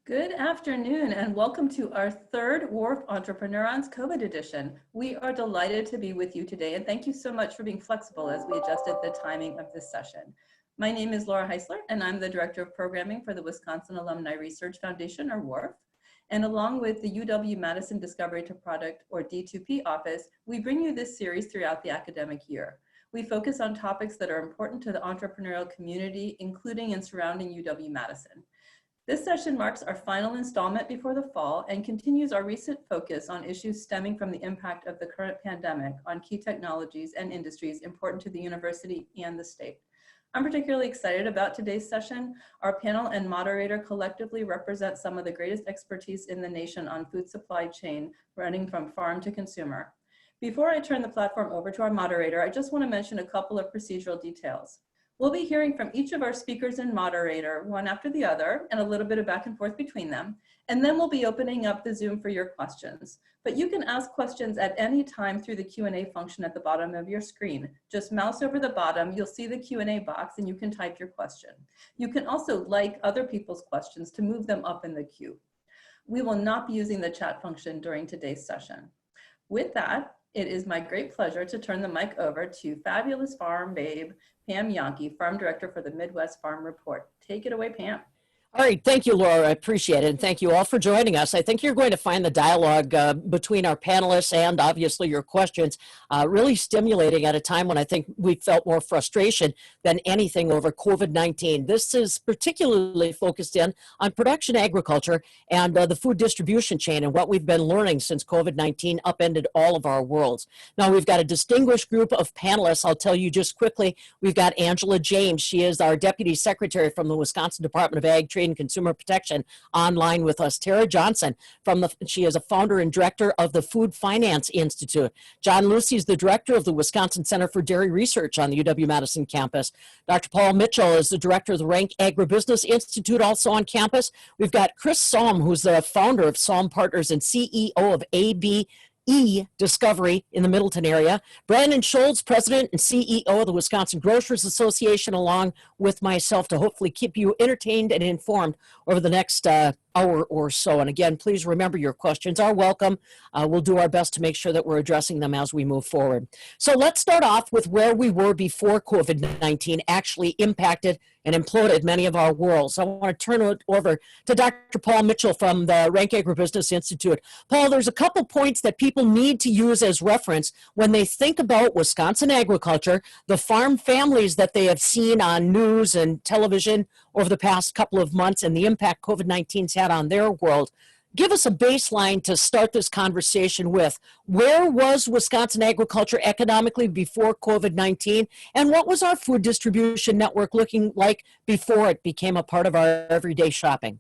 Good afternoon and welcome to our third WARF Entrepreneurons COVID edition. We are delighted to be with you today and thank you so much for being flexible as we adjusted the timing of this session. My name is Laura Heisler and I'm the Director of Programming for the Wisconsin Alumni Research Foundation, or WARF. And along with the UW-Madison Discovery to Product, or D2P office, we bring you this series throughout the academic year. We focus on topics that are important to the entrepreneurial community, including and surrounding UW-Madison. This session marks our final installment before the fall and continues our recent focus on issues stemming from the impact of the current pandemic on key technologies and industries important to the university and the state. I'm particularly excited about today's session. Our panel and moderator collectively represent some of the greatest expertise in the nation on food supply chain, running from farm to consumer. Before I turn the platform over to our moderator, I just want to mention a couple of procedural details. We'll be hearing from each of our speakers and moderator, one after the other, and a little bit of back and forth between them. And then we'll be opening up the Zoom for your questions. But you can ask questions at any time through the Q&A function at the bottom of your screen. Just mouse over the bottom, you'll see the Q&A box and you can type your question. You can also like other people's questions to move them up in the queue. We will not be using the chat function during today's session. With that, it is my great pleasure to turn the mic over to fabulous farm babe, Pam Yonke, Farm Director for the Midwest Farm Report. Take it away, Pam. All right, thank you, Laura. I appreciate it, and thank you all for joining us. I think you're going to find the dialogue between our panelists and obviously your questions really stimulating at a time when I think we felt more frustration than anything over COVID-19. This is particularly focused in on production agriculture and the food distribution chain and what we've been learning since COVID-19 upended all of our worlds. Now, we've got a distinguished group of panelists. I'll tell you just quickly, we've got Angela James. She is our Deputy Secretary from the Wisconsin Department of Ag, Trade and Consumer Protection, online with us. Tara Johnson, she is a founder and director of the Food Finance Institute. John Lucy is the director of the Wisconsin Center for Dairy Research on the UW-Madison campus. Dr. Paul Mitchell is the director of the Rank Agribusiness Institute, also on campus. We've got Chris Salm, who's the founder of Salm Partners and CEO of AB Discovery in the Middleton area. Brandon Scholz, President and CEO of the Wisconsin Grocers Association, along with myself, to hopefully keep you entertained and informed over the next hour or so. And again, please remember your questions are welcome. We'll do our best to make sure that we're addressing them as we move forward. So let's start off with where we were before COVID-19 actually impacted and imploded many of our worlds. I want to turn it over to Dr. Paul Mitchell from the Rank Agribusiness Institute. Paul, there's a couple points that people need to use as reference when they think about Wisconsin agriculture, the farm families that they have seen on news and television over the past couple of months, and the impact COVID-19's had on their world. Give us a baseline to start this conversation with. Where was Wisconsin agriculture economically before COVID-19? And what was our food distribution network looking like before it became a part of our everyday shopping?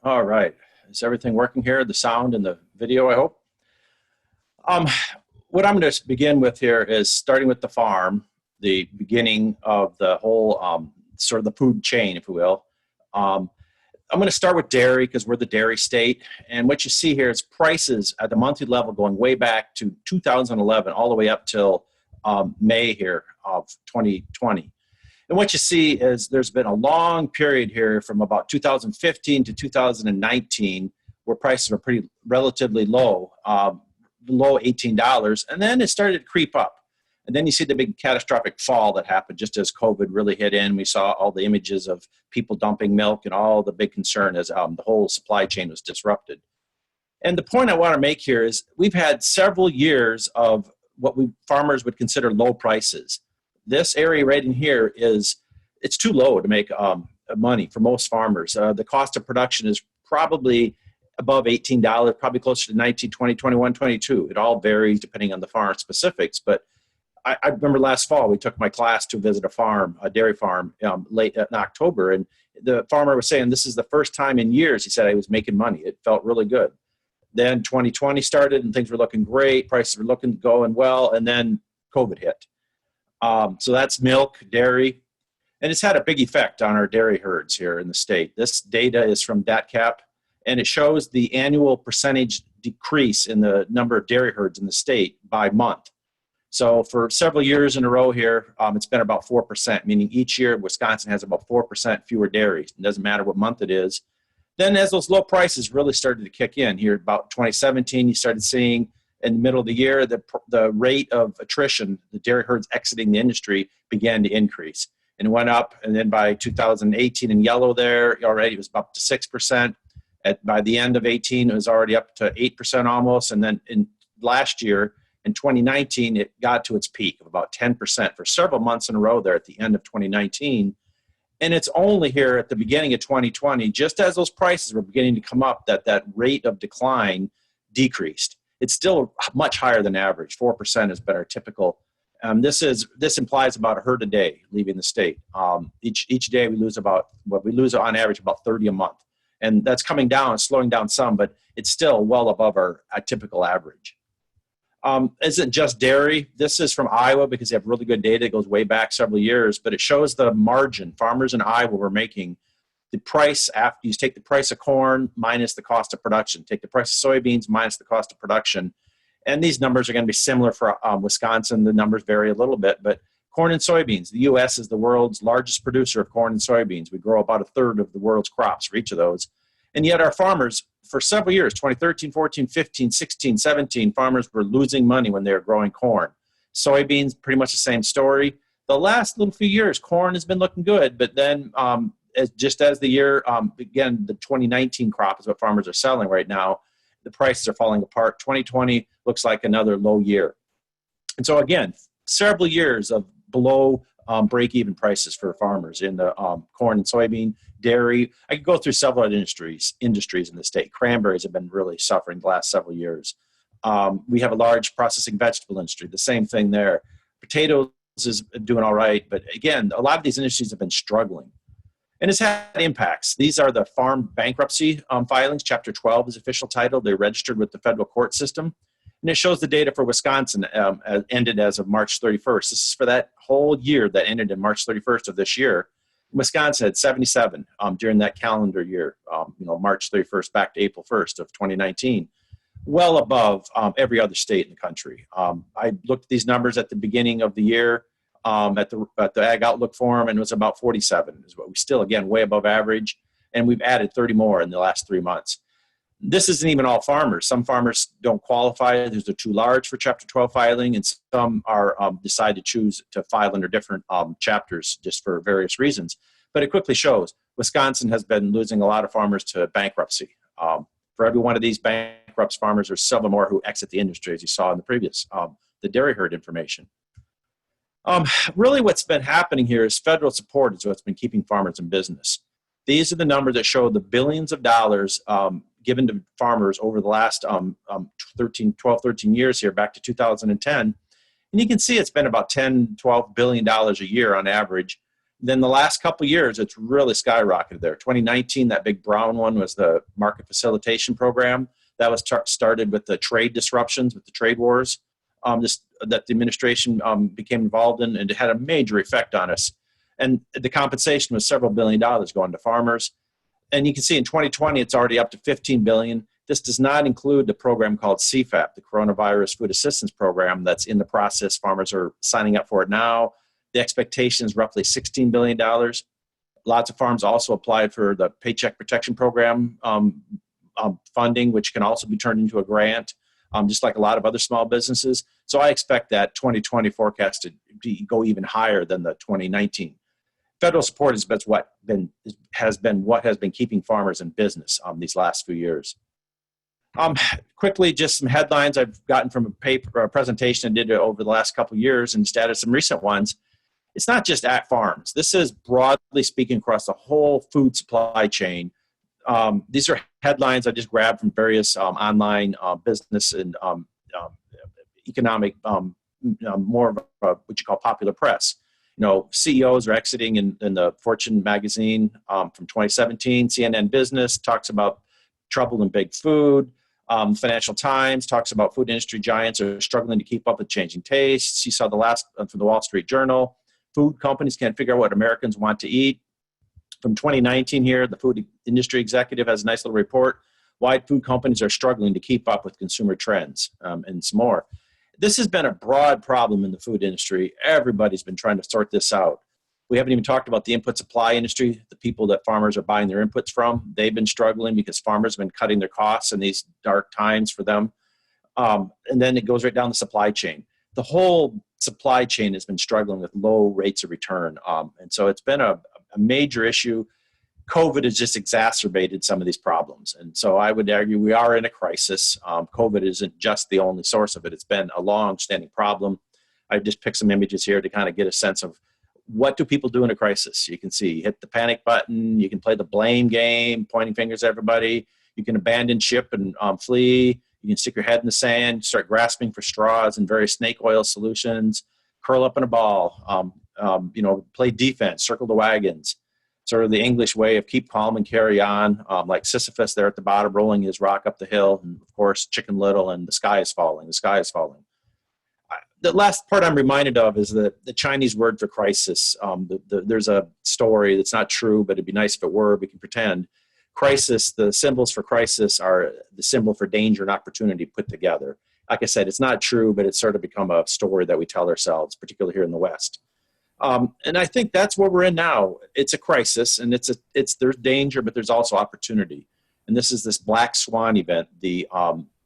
All right. Is everything working here? The sound and the video, I hope? What I'm going to begin with here is starting with the farm, the beginning of the whole sort of the food chain, if you will. I'm going to start with dairy because we're the dairy state. And what you see here is prices at the monthly level going way back to 2011 all the way up till May here of 2020. And what you see is there's been a long period here from about 2015 to 2019 where prices were pretty relatively low, below $18. And then it started to creep up. And then you see the big catastrophic fall that happened just as COVID really hit in. We saw all the images of people dumping milk and all the big concern as the whole supply chain was disrupted. And the point I want to make here is we've had several years of what farmers would consider low prices. This area right in here it's too low to make money for most farmers. The cost of production is probably above $18, probably closer to 19, 20, 21, 22. It all varies depending on the farm specifics, but I remember last fall, we took my class to visit a dairy farm late in October, and the farmer was saying this is the first time in years, he said, I was making money. It felt really good. Then 2020 started and things were looking great. Prices were going well, and then COVID hit. So that's milk, dairy, and it's had a big effect on our dairy herds here in the state. This data is from DATCAP, and it shows the annual percentage decrease in the number of dairy herds in the state by month. So for several years in a row here, it's been about 4%, meaning each year Wisconsin has about 4% fewer dairies. It doesn't matter what month it is. Then as those low prices really started to kick in here about 2017, you started seeing in the middle of the year, the rate of attrition, the dairy herds exiting the industry began to increase. And it went up, and then by 2018 in yellow there, already it was up to 6%. By the end of 18, it was already up to 8% almost. And then in last year, in 2019, it got to its peak of about 10% for several months in a row there at the end of 2019. And it's only here at the beginning of 2020, just as those prices were beginning to come up, that rate of decline decreased. It's still much higher than average. 4% has been our typical. This implies about a herd a day leaving the state. Each day we lose on average about 30 a month. And that's coming down, slowing down some, but it's still well above our typical average. Isn't just dairy. This is from Iowa because they have really good data. It goes way back several years, but it shows the margin farmers in Iowa were making. The price after you take the price of corn minus the cost of production, take the price of soybeans minus the cost of production. And these numbers are going to be similar for Wisconsin. The numbers vary a little bit, but corn and soybeans, the U.S. is the world's largest producer of corn and soybeans. We grow about a third of the world's crops for each of those. And yet our farmers, for several years, 2013, 14, 15, 16, 17, farmers were losing money when they were growing corn. Soybeans, pretty much the same story. The last little few years, corn has been looking good, but then just as the year, again, the 2019 crop is what farmers are selling right now, the prices are falling apart. 2020 looks like another low year. And so again, several years of below break-even prices for farmers in the corn and soybean, dairy. I could go through several other industries in the state. Cranberries have been really suffering the last several years. We have a large processing vegetable industry, the same thing there. Potatoes is doing all right, but again, a lot of these industries have been struggling. And it's had impacts. These are the farm bankruptcy filings. Chapter 12 is official title. They're registered with the federal court system. And it shows the data for Wisconsin ended as of March 31st. This is for that whole year that ended in March 31st of this year. Wisconsin had 77 during that calendar year, March 31st back to April 1st of 2019, well above every other state in the country. I looked at these numbers at the beginning of the year at the Ag Outlook Forum, and it was about 47. Is what we still, again, way above average, and we've added 30 more in the last 3 months. This isn't even all farmers. Some farmers don't qualify. These are too large for Chapter 12 filing, and some are decide to choose to file under different chapters just for various reasons. But it quickly shows Wisconsin has been losing a lot of farmers to bankruptcy. For every one of these bankrupt farmers, there's several more who exit the industry, as you saw in the previous, the dairy herd information. Really what's been happening here is federal support is what's been keeping farmers in business. These are the numbers that show the billions of dollars given to farmers over the last 12, 13 years here, back to 2010. And you can see it's been about $10, $12 billion a year on average. Then the last couple of years, it's really skyrocketed there. 2019, that big brown one was the market facilitation program. That was started with the trade disruptions, with the trade wars that the administration became involved in, and it had a major effect on us. And the compensation was several $1 billion going to farmers. And you can see in 2020, it's already up to $15 billion. This does not include the program called CFAP, the Coronavirus Food Assistance Program, that's in the process. Farmers are signing up for it now. The expectation is roughly $16 billion. Lots of farms also applied for the Paycheck Protection Program funding, which can also be turned into a grant, just like a lot of other small businesses. So I expect that 2020 forecast to go even higher than the 2019. Federal support has been what has been keeping farmers in business these last few years. Quickly, just some headlines I've gotten from a presentation I did over the last couple of years, and added some recent ones. It's not just at farms. This is broadly speaking across the whole food supply chain. These are headlines I just grabbed from various online business and economic, more of what you call popular press. CEOs are exiting in the Fortune magazine from 2017. CNN Business talks about trouble in big food. Financial Times talks about food industry giants are struggling to keep up with changing tastes. You saw the last from the Wall Street Journal. Food companies can't figure out what Americans want to eat. From 2019 here, the Food Industry Executive has a nice little report. Why food companies are struggling to keep up with consumer trends and some more. this has been a broad problem in the food industry. Everybody's been trying to sort this out. We haven't even talked about the input supply industry, the people that farmers are buying their inputs from. They've been struggling because farmers have been cutting their costs in these dark times for them. And then it goes right down the supply chain. The whole supply chain has been struggling with low rates of return. And so it's been a major issue. COVID has just exacerbated some of these problems. And so I would argue we are in a crisis. COVID isn't just the only source of it. It's been a long-standing problem. I just picked some images here to kind of get a sense of what do people do in a crisis. You can see, hit the panic button. You can play the blame game, pointing fingers at everybody. You can abandon ship and flee. You can stick your head in the sand, start grasping for straws and various snake oil solutions, curl up in a ball, play defense, circle the wagons. Sort of the English way of keep calm and carry on, like Sisyphus there at the bottom, rolling his rock up the hill, and of course, Chicken Little, and the sky is falling, the sky is falling. The last part I'm reminded of is the Chinese word for crisis. There's a story that's not true, but it'd be nice if it were, we can pretend. Crisis, the symbols for crisis are the symbol for danger and opportunity put together. Like I said, it's not true, but it's sort of become a story that we tell ourselves, particularly here in the West. And I think that's where we're in now. It's a crisis, and there's danger, but there's also opportunity. And this is this black swan event, the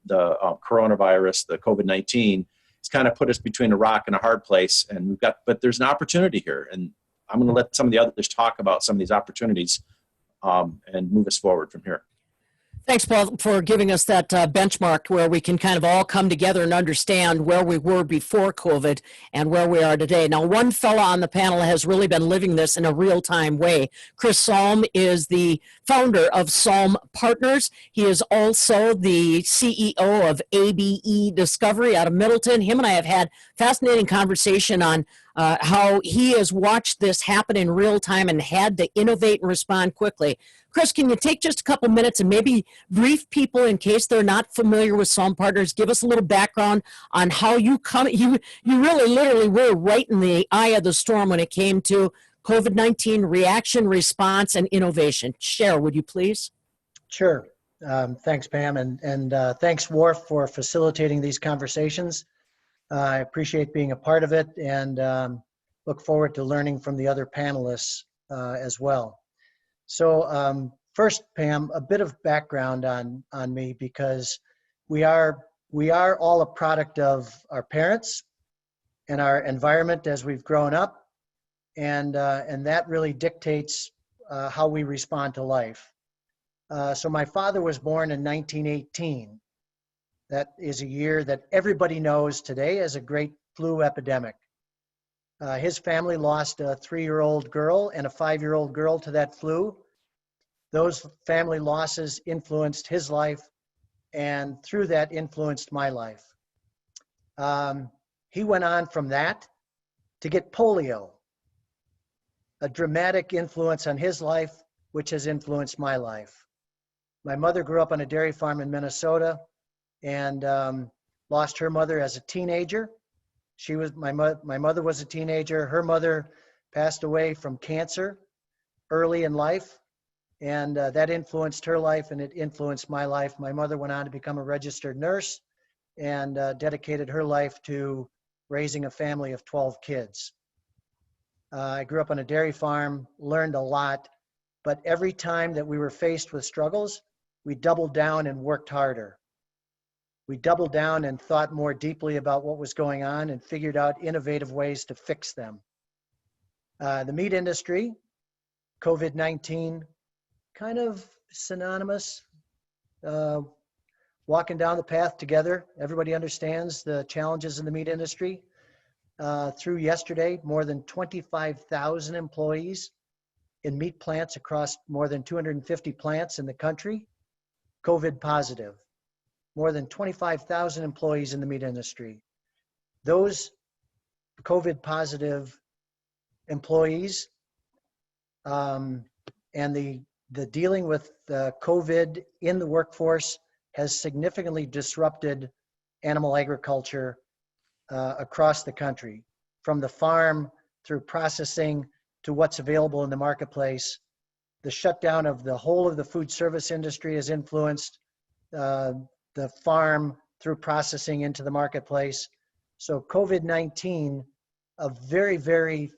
coronavirus, the COVID-19. It's kind of put us between a rock and a hard place, and but there's an opportunity here. And I'm going to let some of the others talk about some of these opportunities and move us forward from here. Thanks, Paul, for giving us that benchmark where we can kind of all come together and understand where we were before COVID and where we are today. Now, one fella on the panel has really been living this in a real-time way. Chris Salm is the founder of Salm Partners. He is also the CEO of ABE Discovery out of Middleton. Him and I have had fascinating conversation on how he has watched this happen in real time and had to innovate and respond quickly. Chris, can you take just a couple minutes and maybe brief people in case they're not familiar with Salm Partners? Give us a little background on how you really literally were right in the eye of the storm when it came to COVID-19 reaction, response, and innovation. Share, would you please? Sure. Thanks, Pam, and thanks, Worf, for facilitating these conversations. I appreciate being a part of it and look forward to learning from the other panelists as well. So first, Pam, a bit of background on me, because we are all a product of our parents and our environment as we've grown up, and that really dictates how we respond to life. So my father was born in 1918. That is a year that everybody knows today as a great flu epidemic. His family lost a 3-year-old girl and a 5-year-old girl to that flu. Those family losses influenced his life, and through that influenced my life. He went on from that to get polio, a dramatic influence on his life, which has influenced my life. My mother grew up on a dairy farm in Minnesota and lost her mother as a teenager. My mother was a teenager. Her mother passed away from cancer early in life, and that influenced her life, and it influenced my life. My mother went on to become a registered nurse and dedicated her life to raising a family of 12 kids. I grew up on a dairy farm, learned a lot, but every time that we were faced with struggles, we doubled down and worked harder. We doubled down and thought more deeply about what was going on and figured out innovative ways to fix them. The meat industry, COVID-19, kind of synonymous, walking down the path together. Everybody understands the challenges in the meat industry. Through yesterday, more than 25,000 employees in meat plants across more than 250 plants in the country, COVID positive. More than 25,000 employees in the meat industry. Those COVID positive employees and the dealing with COVID in the workforce has significantly disrupted animal agriculture across the country, from the farm through processing to what's available in the marketplace. The shutdown of the whole of the food service industry has influenced the farm through processing into the marketplace. So COVID-19, a very, very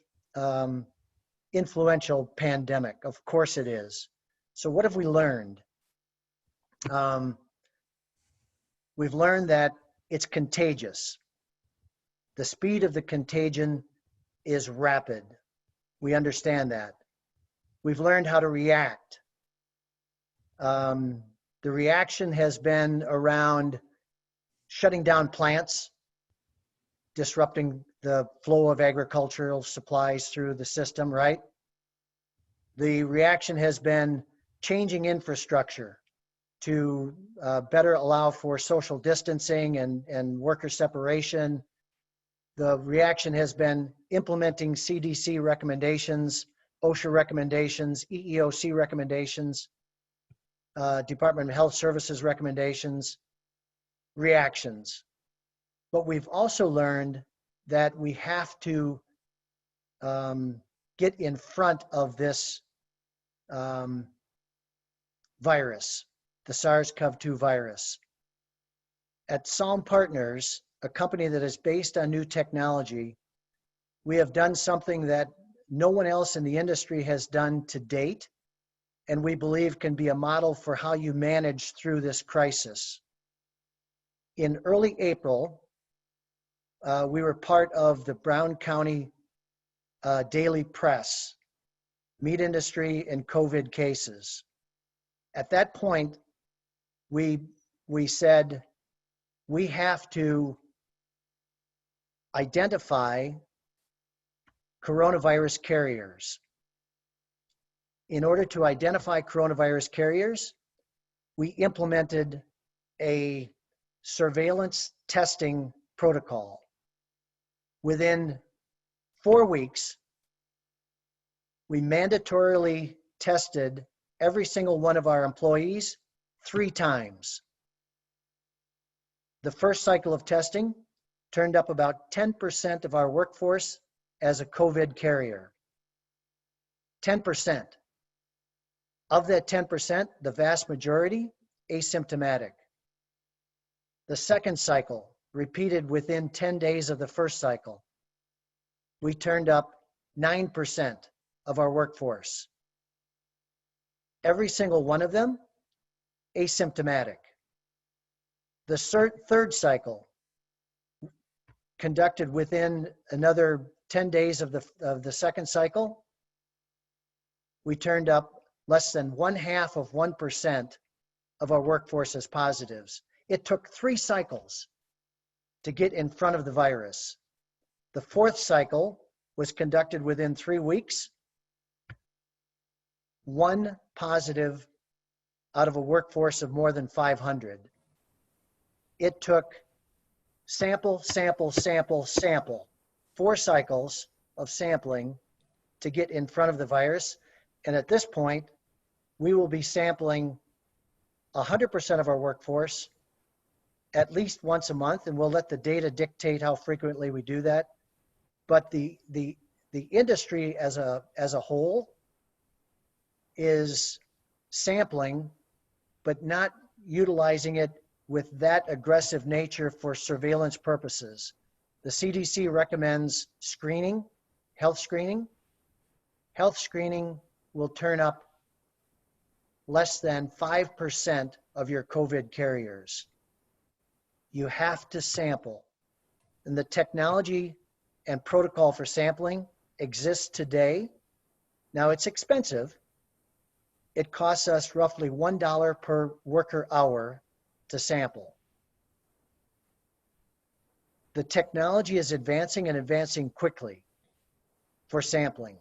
influential pandemic. Of course it is. So what have we learned? We've learned that it's contagious. The speed of the contagion is rapid. We understand that. We've learned how to react. The reaction has been around shutting down plants, disrupting the flow of agricultural supplies through the system, right? The reaction has been changing infrastructure to better allow for social distancing and worker separation. The reaction has been implementing CDC recommendations, OSHA recommendations, EEOC recommendations, Department of Health Services recommendations, reactions. But we've also learned that we have to get in front of this virus, the SARS-CoV-2 virus. At Psalm Partners, a company that is based on new technology, we have done something that no one else in the industry has done to date, and we believe can be a model for how you manage through this crisis. In early April, we were part of the Brown County Daily Press, meat industry and COVID cases. At that point, we said we have to identify coronavirus carriers. In order to identify coronavirus carriers, we implemented a surveillance testing protocol. Within 4 weeks, we mandatorily tested every single one of our employees 3 times. The first cycle of testing turned up about 10% of our workforce as a COVID carrier. 10%. Of that 10%, the vast majority asymptomatic. The second cycle, repeated within 10 days of the first cycle, we turned up 9% of our workforce. Every single one of them asymptomatic. The third cycle, conducted within another 10 days of the second cycle, we turned up less than 0.5% of our workforce as positives. It took 3 cycles to get in front of the virus. The fourth cycle was conducted within 3 weeks. 1 positive out of a workforce of more than 500. It took sample, 4 cycles of sampling to get in front of the virus. And at this point, we will be sampling 100% of our workforce at least once a month, and we'll let the data dictate how frequently we do that. But the industry as a whole is sampling, but not utilizing it with that aggressive nature for surveillance purposes. The CDC recommends screening, health screening. Health screening will turn up less than 5% of your COVID carriers. You have to sample. And the technology and protocol for sampling exists today. Now it's expensive. It costs us roughly $1 per worker hour to sample. The technology is advancing and advancing quickly for sampling.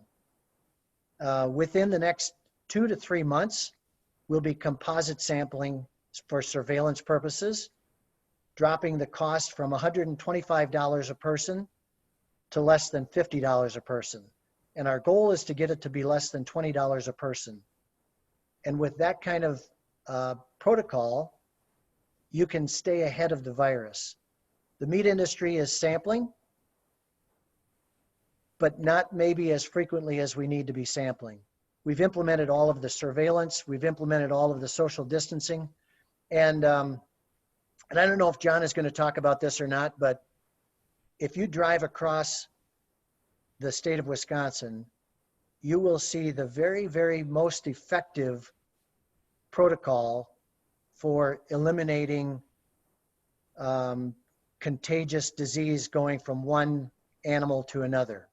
Within the next 2 to 3 months, we'll be composite sampling for surveillance purposes, dropping the cost from $125 a person to less than $50 a person. And our goal is to get it to be less than $20 a person. And with that kind of protocol, you can stay ahead of the virus. The meat industry is sampling, but not maybe as frequently as we need to be sampling. We've implemented all of the surveillance. We've implemented all of the social distancing. And I don't know if John is going to talk about this or not, but if you drive across the state of Wisconsin, you will see the very, very most effective protocol for eliminating contagious disease going from one animal to another.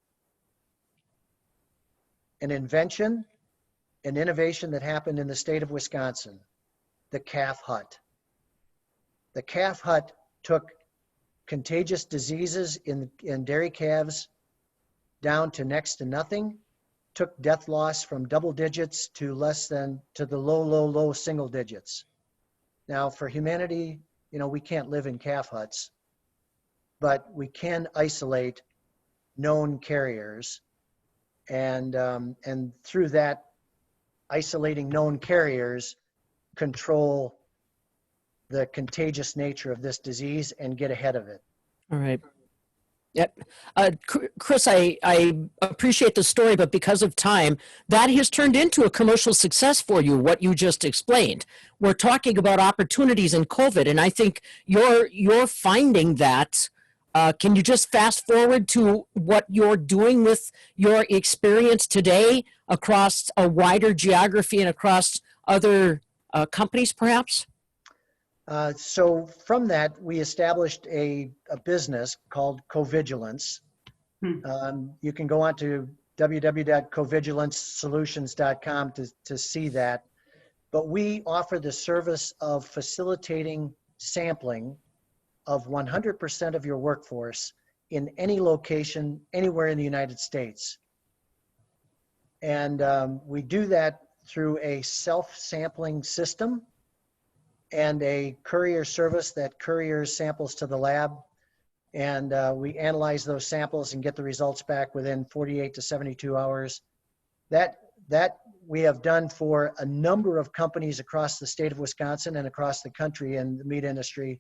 An invention, an innovation that happened in the state of Wisconsin, the calf hut. The calf hut took contagious diseases in dairy calves down to next to nothing, took death loss from double digits to the low single digits. Now for humanity, we can't live in calf huts, but we can isolate known carriers, and through that, isolating known carriers, control the contagious nature of this disease and get ahead of it. All right. Yep. Chris, I appreciate the story, but because of time, that has turned into a commercial success for you, what you just explained. We're talking about opportunities in COVID, and I think you're finding that. Can you just fast forward to what you're doing with your experience today across a wider geography and across other companies, perhaps? So from that, we established a business called Covigilance. You can go on to www.covigilancesolutions.com to see that. But we offer the service of facilitating sampling of 100% of your workforce in any location, anywhere in the United States. And we do that through a self-sampling system and a courier service that couriers samples to the lab. And we analyze those samples and get the results back within 48 to 72 hours. That we have done for a number of companies across the state of Wisconsin and across the country in the meat industry.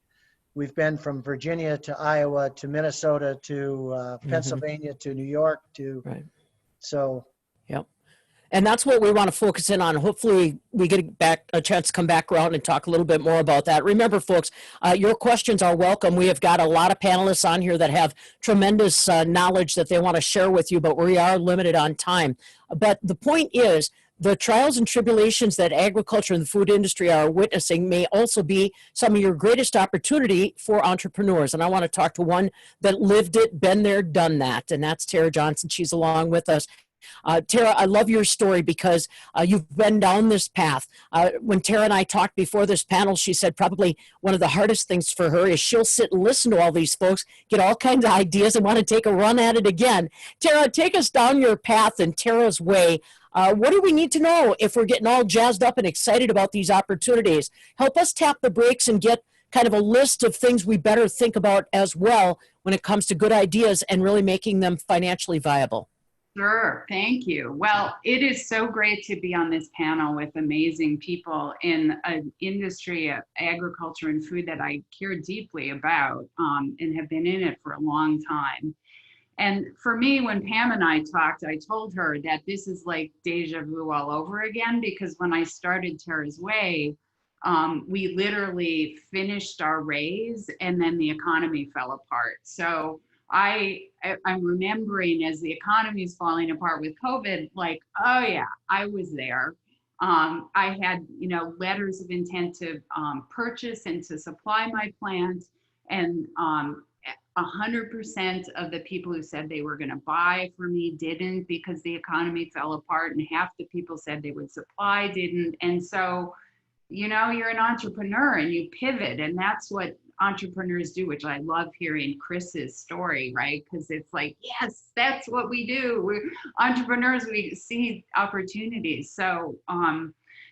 We've been from Virginia to Iowa to Minnesota to Pennsylvania to New York to, right. So. Yep. And that's what we want to focus in on. Hopefully we get a chance to come back around and talk a little bit more about that. Remember, folks, your questions are welcome. We have got a lot of panelists on here that have tremendous knowledge that they want to share with you, but we are limited on time. But the point is, the trials and tribulations that agriculture and the food industry are witnessing may also be some of your greatest opportunity for entrepreneurs. And I want to talk to one that lived it, been there, done that. And that's Tara Johnson. She's along with us. Tara, I love your story because you've been down this path. When Tara and I talked before this panel, she said probably one of the hardest things for her is she'll sit and listen to all these folks, get all kinds of ideas and want to take a run at it again. Tara, take us down your path in Tara's way. What do we need to know if we're getting all jazzed up and excited about these opportunities? Help us tap the brakes and get kind of a list of things we better think about as well when it comes to good ideas and really making them financially viable. Sure, thank you. Well, it is so great to be on this panel with amazing people in an industry of agriculture and food that I care deeply about and have been in it for a long time. And for me, when Pam and I talked, I told her that this is like deja vu all over again, because when I started Tara's Way, we literally finished our raise and then the economy fell apart. So I'm remembering as the economy is falling apart with COVID, like, oh yeah, I was there. I had, letters of intent to purchase and to supply my plant, and 100% of the people who said they were going to buy for me didn't, because the economy fell apart, and half the people said they would supply didn't. And so, you're an entrepreneur and you pivot, and that's what entrepreneurs do, which I love hearing Chris's story, right? Because it's like, yes, that's what we do. We're entrepreneurs, we see opportunities. So,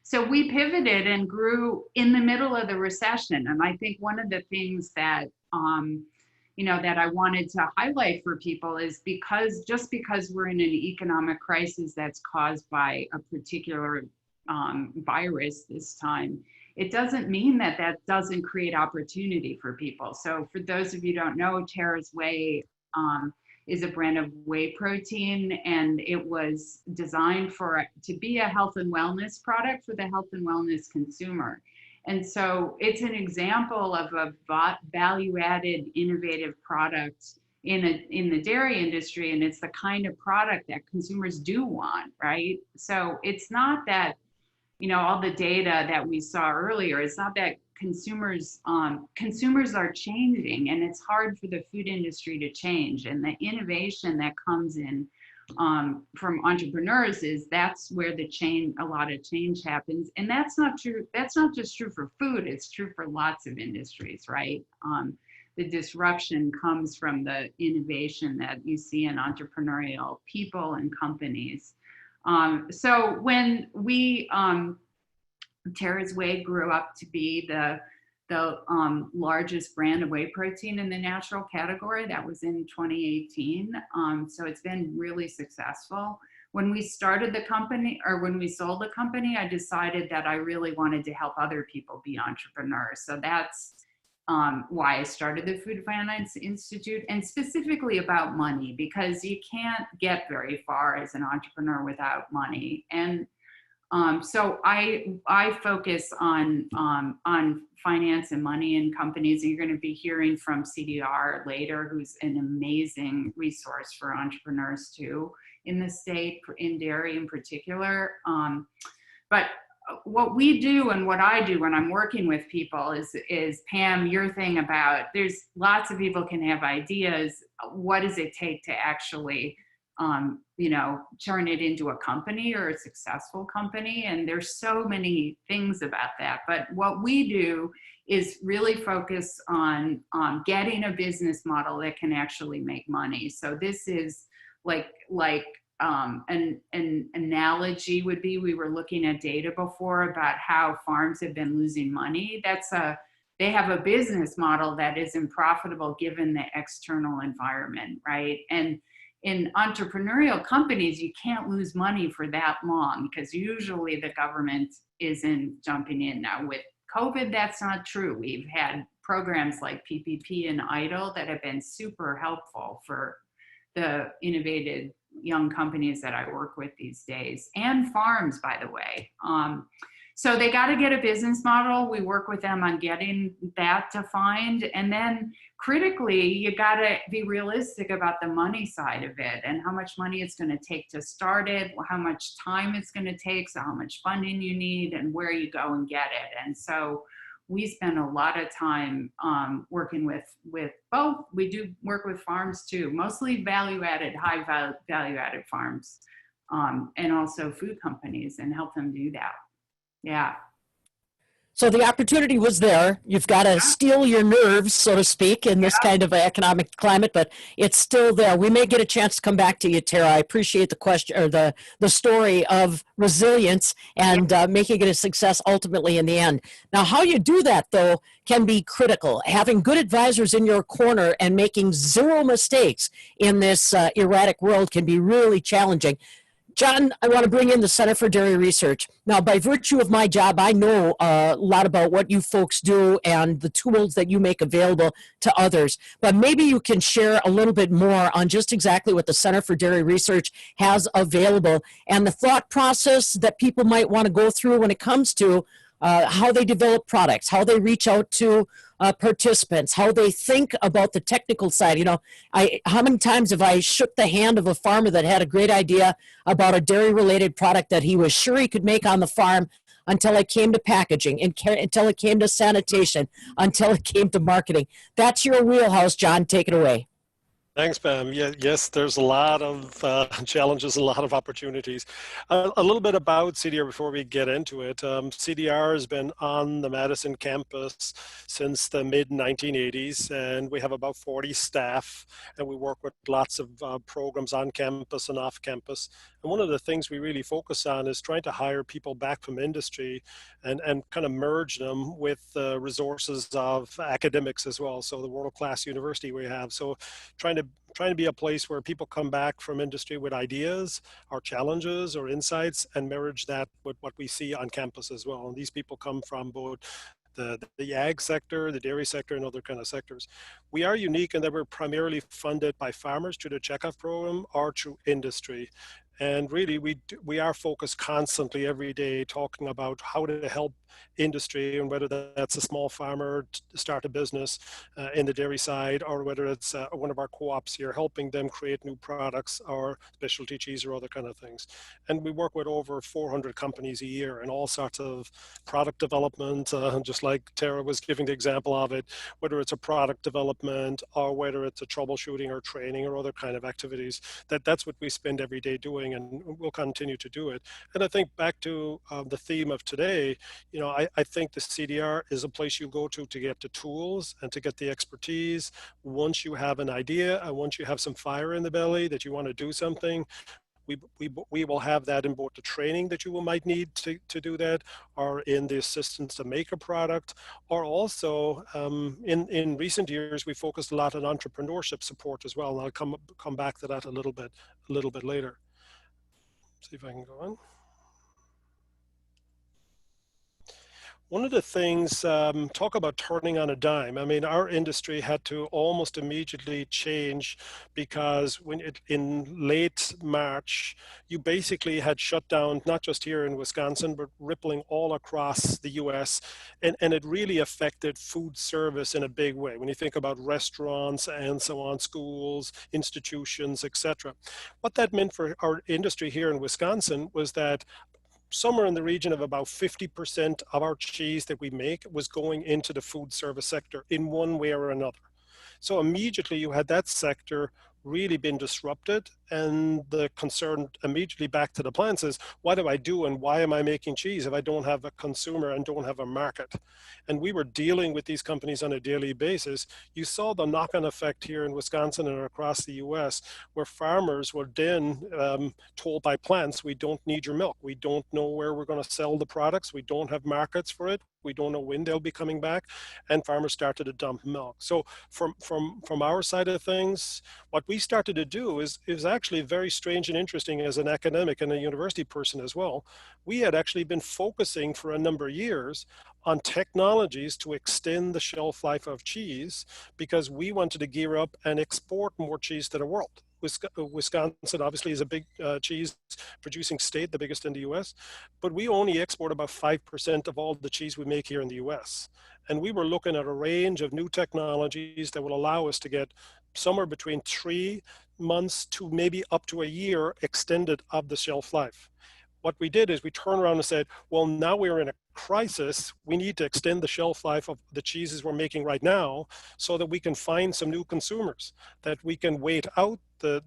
so we pivoted and grew in the middle of the recession. And I think one of the things that, that I wanted to highlight for people is because we're in an economic crisis that's caused by a particular virus this time, it doesn't mean that doesn't create opportunity for people. So for those of you who don't know, Tara's Way is a brand of whey protein, and it was designed to be a health and wellness product for the health and wellness consumer. And so it's an example of a value-added, innovative product in the dairy industry, and it's the kind of product that consumers do want, right? So it's not that, all the data that we saw earlier, it's not that consumers are changing, and it's hard for the food industry to change. And the innovation that comes in from entrepreneurs that's where a lot of change happens. And that's not true. That's not just true for food. It's true for lots of industries, right? The disruption comes from the innovation that you see in entrepreneurial people and companies. So when Tara's Whey grew up to be the largest brand of whey protein in the natural category. That was in 2018. So it's been really successful. When we started the company, or when we sold the company, I decided that I really wanted to help other people be entrepreneurs. So that's why I started the Food Finance Institute, and specifically about money, because you can't get very far as an entrepreneur without money. And so I focus on finance and money in companies. You're going to be hearing from CDR later, who's an amazing resource for entrepreneurs too in the state, in dairy in particular. But what we do and what I do when I'm working with people is Pam, your thing about, there's lots of people can have ideas. What does it take to actually turn it into a company or a successful company? And there's so many things about that. But what we do is really focus on getting a business model that can actually make money. So this is like an analogy would be, we were looking at data before about how farms have been losing money. They have a business model that isn't profitable given the external environment, right? And in entrepreneurial companies, you can't lose money for that long because usually the government isn't jumping in. Now with COVID, that's not true. We've had programs like PPP and EIDL that have been super helpful for the innovative young companies that I work with these days, and farms, by the way. So they got to get a business model. We work with them on getting that defined. And then critically, you got to be realistic about the money side of it and how much money it's going to take to start it, how much time it's going to take, so how much funding you need and where you go and get it. And so we spend a lot of time working with both. We do work with farms too, mostly value-added, high value-added farms, and also food companies, and help them do that. Yeah. So the opportunity was there. You've got to steel your nerves, so to speak, in this kind of economic climate, but it's still there. We may get a chance to come back to you, Tara. I appreciate the question, or the story of resilience and making it a success ultimately in the end. Now, how you do that, though, can be critical. Having good advisors in your corner and making zero mistakes in this erratic world can be really challenging. John, I want to bring in the Center for Dairy Research. Now, by virtue of my job, I know a lot about what you folks do and the tools that you make available to others. But maybe you can share a little bit more on just exactly what the Center for Dairy Research has available and the thought process that people might want to go through when it comes to how they develop products, how they reach out to participants, how they think about the technical side. You know, how many times have I shook the hand of a farmer that had a great idea about a dairy-related product that he was sure he could make on the farm until it came to packaging, until it came to sanitation, until it came to marketing. That's your wheelhouse, John. Take it away. Thanks, Pam. Yeah, yes, there's a lot of challenges, a lot of opportunities. A little bit about CDR before we get into it. CDR has been on the Madison campus since the mid-1980s, and we have about 40 staff, and we work with lots of programs on campus and off campus. And one of the things we really focus on is trying to hire people back from industry and kind of merge them with the resources of academics as well. So the world-class university we have. So trying to be a place where people come back from industry with ideas or challenges or insights and marriage that with what we see on campus as well. And these people come from both the ag sector, the dairy sector, and other kind of sectors. We are unique in that we're primarily funded by farmers through the checkoff program or through industry. And really, we are focused constantly every day talking about how to help industry, and whether that's a small farmer to start a business in the dairy side, or whether it's one of our co-ops here, helping them create new products or specialty cheese or other kind of things. And we work with over 400 companies a year in all sorts of product development, just like Tara was giving the example of it, whether it's a product development or whether it's a troubleshooting or training or other kind of activities. That's what we spend every day doing, and we'll continue to do it. And I think back to the theme of today, I think the CDR is a place you go to get the tools and to get the expertise. Once you have an idea and once you have some fire in the belly that you want to do something, we will have that in both the training that you might need to do that, or in the assistance to make a product, or also in recent years we focused a lot on entrepreneurship support as well, and I'll come back to that a little bit later. See if I can go on. One of the things, talk about turning on a dime. I mean, our industry had to almost immediately change, because in late March, you basically had shut down, not just here in Wisconsin, but rippling all across the US. And it really affected food service in a big way. When you think about restaurants and so on, schools, institutions, etc. What that meant for our industry here in Wisconsin was that somewhere in the region of about 50% of our cheese that we make was going into the food service sector in one way or another. So immediately you had that sector really been disrupted, and the concern immediately back to the plants is, what do I do and why am I making cheese if I don't have a consumer and don't have a market? And we were dealing with these companies on a daily basis. You saw the knock-on effect here in Wisconsin and across the US, where farmers were then told by plants, we don't need your milk, we don't know where we're going to sell the products, we don't have markets for it, we don't know when they'll be coming back, and farmers started to dump milk. So from our side of things, what we started to do is actually very strange and interesting as an academic and a university person as well. We had actually been focusing for a number of years on technologies to extend the shelf life of cheese, because we wanted to gear up and export more cheese to the world. Wisconsin obviously is a big cheese producing state, the biggest in the US, but we only export about 5% of all the cheese we make here in the US. And we were looking at a range of new technologies that will allow us to get somewhere between 3 months to maybe up to a year extended of the shelf life. What we did is we turned around and said, well, now we're in a crisis. We need to extend the shelf life of the cheeses we're making right now so that we can find some new consumers, that we can wait out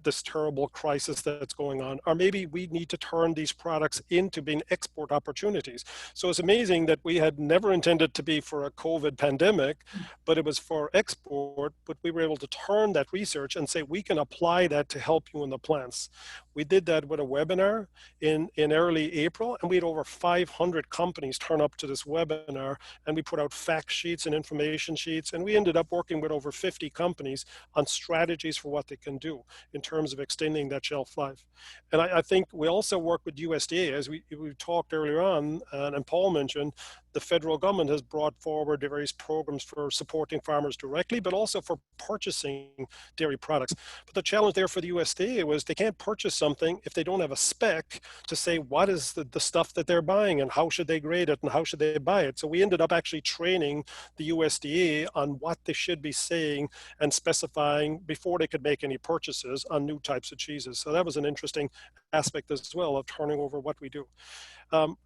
this terrible crisis that's going on, or maybe we need to turn these products into being export opportunities. So it's amazing that we had never intended to be for a COVID pandemic, but it was for export, but we were able to turn that research and say, we can apply that to help you in the plants. We did that with a webinar in early April, and we had over 500 companies turn up to this webinar, and we put out fact sheets and information sheets, and we ended up working with over 50 companies on strategies for what they can do in terms of extending that shelf life. And I think we also work with USDA, as we talked earlier on, and Paul mentioned, the federal government has brought forward various programs for supporting farmers directly, but also for purchasing dairy products. But the challenge there for the USDA was they can't purchase something if they don't have a spec to say what is the stuff that they're buying and how should they grade it and how should they buy it. So we ended up actually training the USDA on what they should be saying and specifying before they could make any purchases on new types of cheeses. So that was an interesting aspect as well of turning over what we do.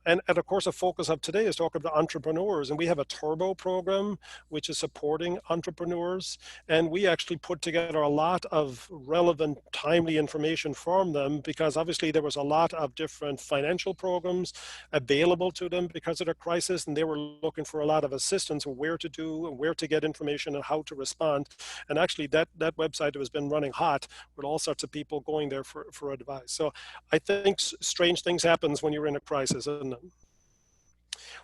And of course, a focus of today is talking about entrepreneurs, and we have a turbo program which is supporting entrepreneurs, and we actually put together a lot of relevant, timely information from them, because obviously there was a lot of different financial programs available to them because of the crisis, and they were looking for a lot of assistance on where to do and where to get information and how to respond. And actually that website has been running hot with all sorts of people going there for advice. So I think strange things happens when you're in a crisis.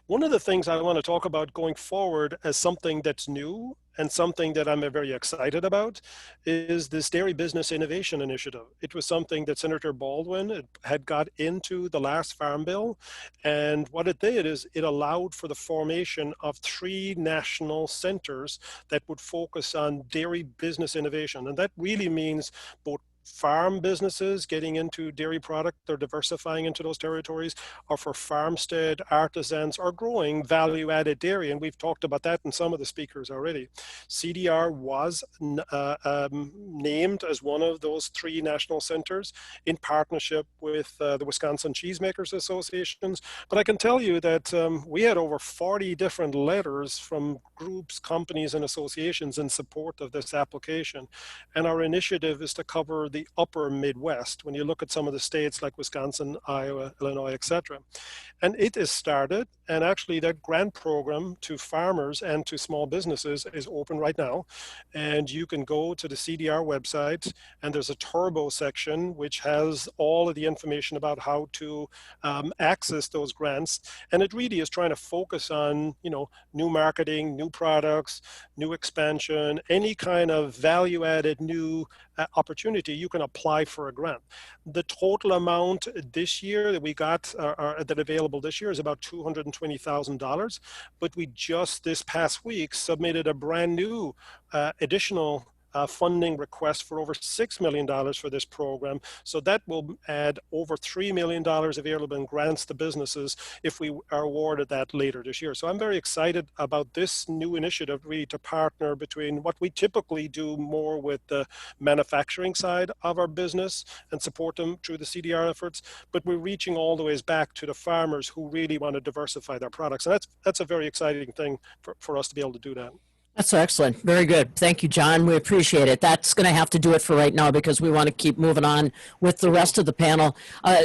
One of the things I want to talk about going forward as something that's new and something that I'm very excited about is this Dairy Business Innovation Initiative. It was something that Senator Baldwin had got into the last Farm Bill. And what it did is it allowed for the formation of 3 national centers that would focus on dairy business innovation. And that really means both farm businesses getting into dairy product or diversifying into those territories, or for farmstead artisans or growing value-added dairy. And we've talked about that in some of the speakers already. CDR was named as one of those 3 national centers in partnership with the Wisconsin Cheesemakers Associations. But I can tell you that we had over 40 different letters from groups, companies, and associations in support of this application. And our initiative is to cover the upper Midwest, when you look at some of the states like Wisconsin, Iowa, Illinois, etc. And it is started, and actually that grant program to farmers and to small businesses is open right now. And you can go to the CDR website, and there's a turbo section which has all of the information about how to access those grants. And it really is trying to focus on, new marketing, new products, new expansion, any kind of value-added new opportunity. You can apply for a grant. The total amount this year that we got that available this year is about $220,000, but we just this past week submitted a brand new additional funding request for over $6 million for this program. So that will add over $3 million available in grants to businesses if we are awarded that later this year. So I'm very excited about this new initiative, really, to partner between what we typically do more with the manufacturing side of our business and support them through the CDR efforts, but we're reaching all the ways back to the farmers who really want to diversify their products. And that's a very exciting thing for us to be able to do that. That's excellent. Very good. Thank you, John. We appreciate it. That's going to have to do it for right now because we want to keep moving on with the rest of the panel.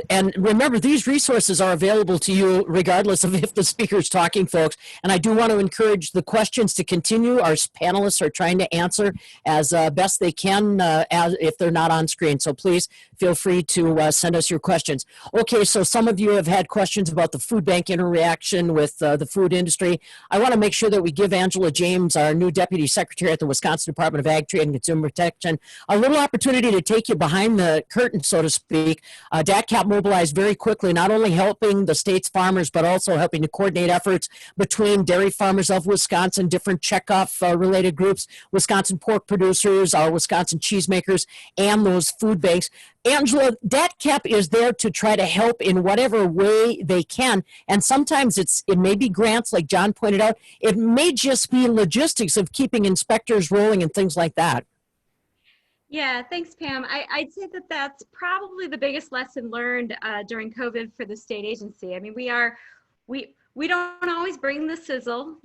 And remember, these resources are available to you regardless of if the speaker's talking, folks. And I do want to encourage the questions to continue. Our panelists are trying to answer as best they can if they're not on screen. So please feel free to send us your questions. Okay, so some of you have had questions about the food bank interaction with the food industry. I want to make sure that we give Angela James, our new Deputy Secretary at the Wisconsin Department of Ag, Trade, and Consumer Protection, a little opportunity to take you behind the curtain, so to speak. DATCAP mobilized very quickly, not only helping the state's farmers, but also helping to coordinate efforts between dairy farmers of Wisconsin, different checkoff related groups, Wisconsin pork producers, our Wisconsin cheesemakers, and those food banks. Angela, DATCAP is there to try to help in whatever way they can. And sometimes it may be grants, like John pointed out. It may just be logistics of keeping inspectors rolling and things like that. Yeah, thanks, Pam. I'd say that that's probably the biggest lesson learned during COVID for the state agency. I mean, we don't always bring the sizzle,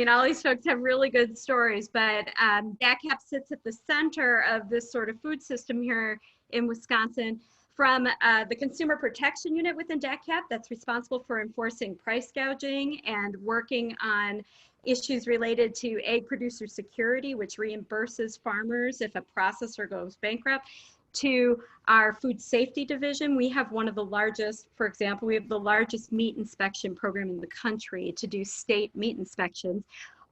all these folks have really good stories, but DATCAP sits at the center of this sort of food system here in Wisconsin, from the Consumer Protection Unit within DATCAP that's responsible for enforcing price gouging and working on issues related to egg producer security, which reimburses farmers if a processor goes bankrupt, to our food safety division. We have one of the largest, for example, we have the largest meat inspection program in the country to do state meat inspections,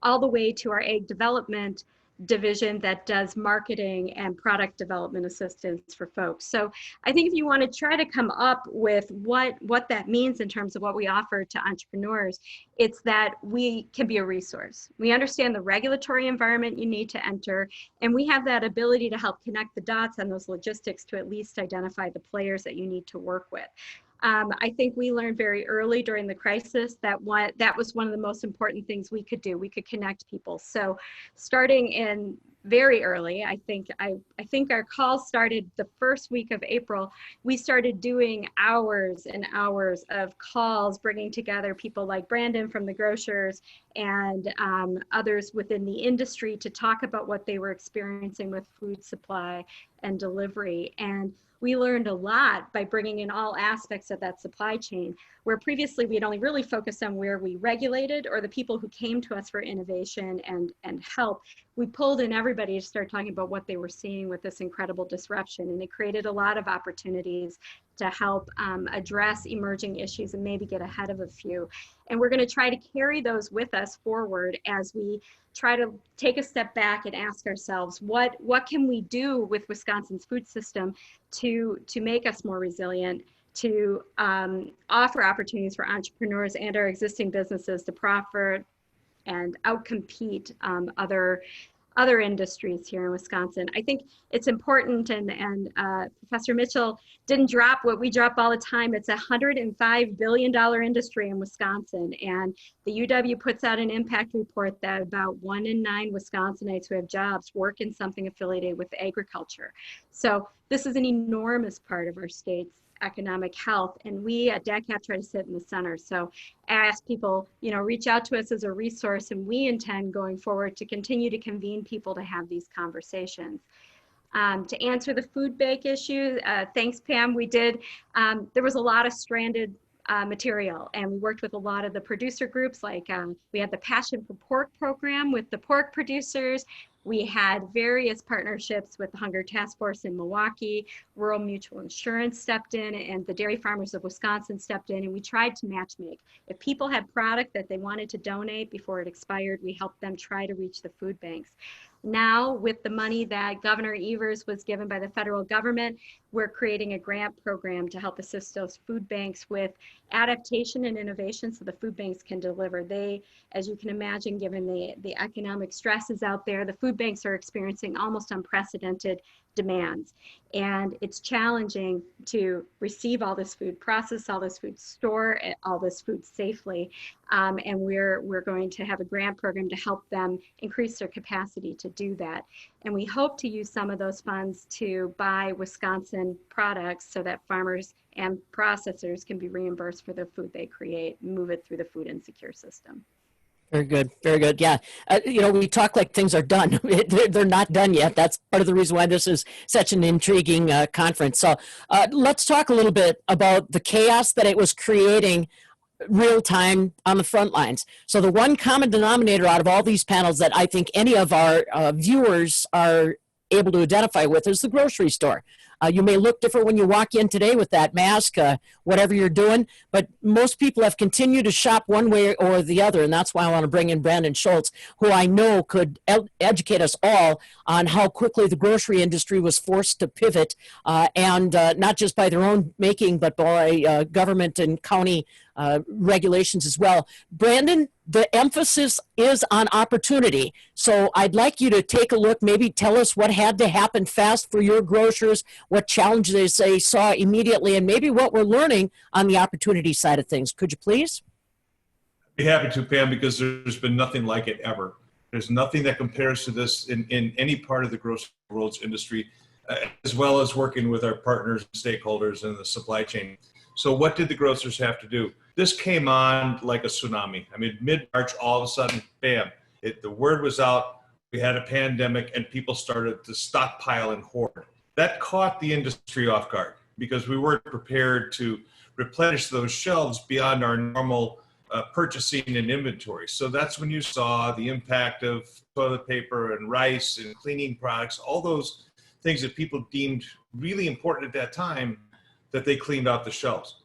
all the way to our egg development division that does marketing and product development assistance for folks. So I think if you want to try to come up with what that means in terms of what we offer to entrepreneurs, it's that we can be a resource. We understand the regulatory environment you need to enter, and we have that ability to help connect the dots on those logistics to at least identify the players that you need to work with. I think we learned very early during the crisis that was one of the most important things we could do. We could connect people. So starting in very early, I think our call started the first week of April. We started doing hours and hours of calls, bringing together people like Brandon from the grocers and others within the industry to talk about what they were experiencing with food supply and delivery. And we learned a lot by bringing in all aspects of that supply chain, where previously we'd only really focused on where we regulated or the people who came to us for innovation and help. We pulled in everybody to start talking about what they were seeing with this incredible disruption. And it created a lot of opportunities to help address emerging issues and maybe get ahead of a few. And we're going to try to carry those with us forward as we try to take a step back and ask ourselves, what can we do with Wisconsin's food system to make us more resilient, to offer opportunities for entrepreneurs and our existing businesses to profit and outcompete other other industries here in Wisconsin. I think it's important, and Professor Mitchell didn't drop what we drop all the time. It's a $105 billion industry in Wisconsin, and the UW puts out an impact report that about 1 in 9 Wisconsinites who have jobs work in something affiliated with agriculture. So this is an enormous part of our state's economic health, and we at DACAP try to sit in the center. So I ask people, reach out to us as a resource, and we intend going forward to continue to convene people to have these conversations. To answer the food bank issue, thanks, Pam. We did, there was a lot of stranded material, and we worked with a lot of the producer groups, like we had the Passion for Pork program with the pork producers. We had various partnerships with the Hunger Task Force in Milwaukee. Rural Mutual Insurance stepped in, and the Dairy Farmers of Wisconsin stepped in, and we tried to match make. If people had product that they wanted to donate before it expired, we helped them try to reach the food banks. Now, with the money that Governor Evers was given by the federal government, we're creating a grant program to help assist those food banks with adaptation and innovation so the food banks can deliver. They, as you can imagine, given the economic stresses out there, the food banks are experiencing almost unprecedented demands. And it's challenging to receive all this food, process all this food, store all this food safely. And we're going to have a grant program to help them increase their capacity to do that. And we hope to use some of those funds to buy Wisconsin products so that farmers and processors can be reimbursed for the food they create, move it through the food insecure system. Very good. Very good. Yeah. We talk like things are done. They're not done yet. That's part of the reason why this is such an intriguing conference. So let's talk a little bit about the chaos that it was creating real time on the front lines. So the one common denominator out of all these panels that I think any of our viewers are able to identify with is the grocery store. You may look different when you walk in today with that mask, whatever you're doing, but most people have continued to shop one way or the other, and that's why I want to bring in Brandon Schultz, who I know could educate us all on how quickly the grocery industry was forced to pivot, and not just by their own making, but by government and county regulations as well. Brandon, the emphasis is on opportunity. So I'd like you to take a look, maybe tell us what had to happen fast for your grocers, what challenges they saw immediately, and maybe what we're learning on the opportunity side of things. Could you please? I'd be happy to, Pam, because there's been nothing like it ever. There's nothing that compares to this in any part of the grocery world's industry, as well as working with our partners and stakeholders in the supply chain. So what did the grocers have to do? This came on like a tsunami. I mean, mid-March, all of a sudden, bam, the word was out. We had a pandemic and people started to stockpile and hoard. That caught the industry off guard because we weren't prepared to replenish those shelves beyond our normal purchasing and inventory. So that's when you saw the impact of toilet paper and rice and cleaning products, all those things that people deemed really important at that time, that they cleaned out the shelves.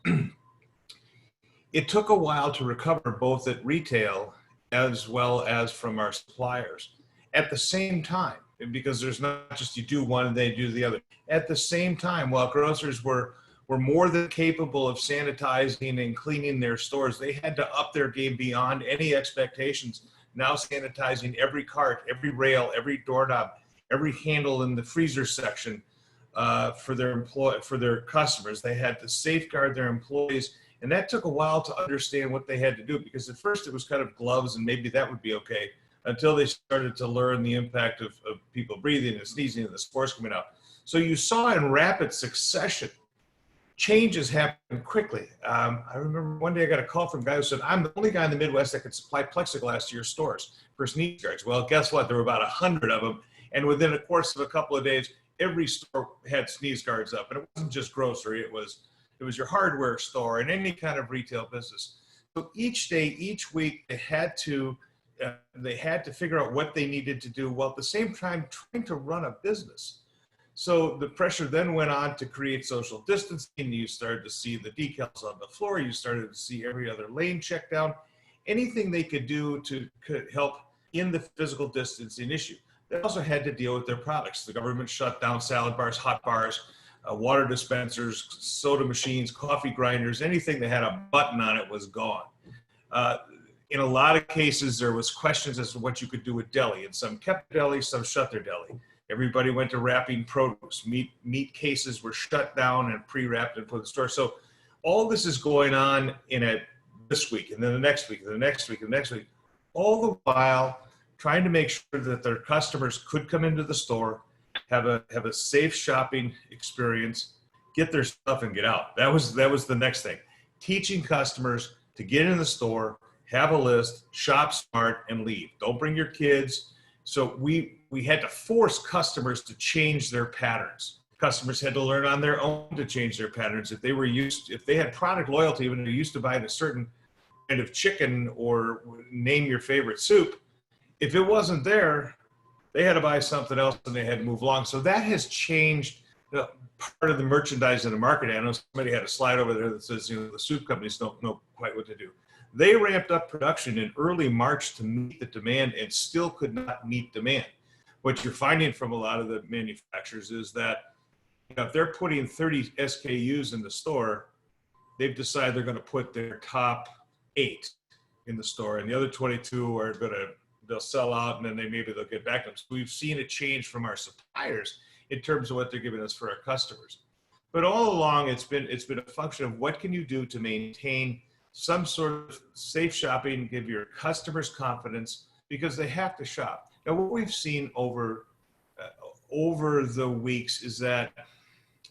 It took a while to recover both at retail as well as from our suppliers. At the same time, because there's not just you do one and they do the other. At the same time, while grocers were more than capable of sanitizing and cleaning their stores, they had to up their game beyond any expectations, now sanitizing every cart, every rail, every doorknob, every handle in the freezer section for their customers. They had to safeguard their employees. And that took a while to understand what they had to do, because at first it was kind of gloves and maybe that would be okay, until they started to learn the impact of people breathing and sneezing and the spores coming out. So you saw in rapid succession, changes happen quickly. I remember one day I got a call from a guy who said, I'm the only guy in the Midwest that could supply plexiglass to your stores for sneeze guards. Well, guess what? There were about 100 of them. And within a course of a couple of days, every store had sneeze guards up. And it wasn't just grocery, it was your hardware store and any kind of retail business. So each day, each week, they had to figure out what they needed to do while at the same time trying to run a business. So the pressure then went on to create social distancing. You started to see the decals on the floor. You started to see every other lane checked down. Anything they could do could help in the physical distancing issue. They also had to deal with their products. The government shut down salad bars, hot bars, water dispensers, soda machines, coffee grinders, anything that had a button on it was gone. in a lot of cases, there was questions as to what you could do with deli, and some kept deli, some shut their deli. Everybody went to wrapping produce. Meat cases were shut down and pre-wrapped and put in the store. So all this is going on this week, and then the next week, and the next week, and the next week, all the while trying to make sure that their customers could come into the store, have a safe shopping experience, get their stuff and get out. That was the next thing. Teaching customers to get in the store, have a list, shop smart, and leave. Don't bring your kids. So we had to force customers to change their patterns. Customers had to learn on their own to change their patterns. If they had product loyalty, when they're used to buying a certain kind of chicken or name your favorite soup, if it wasn't there, they had to buy something else and they had to move along. So that has changed part of the merchandise and the market. I know somebody had a slide over there that says, the soup companies don't know quite what to do. They ramped up production in early March to meet the demand and still could not meet demand. What you're finding from a lot of the manufacturers is that if they're putting 30 SKUs in the store, they've decided they're going to put their top 8 in the store, and the other 22 they'll sell out, and then maybe they'll get back to them. So we've seen a change from our suppliers in terms of what they're giving us for our customers. But all along, it's been a function of what can you do to maintain some sort of safe shopping, give your customers confidence, because they have to shop. Now, what we've seen over the weeks is that,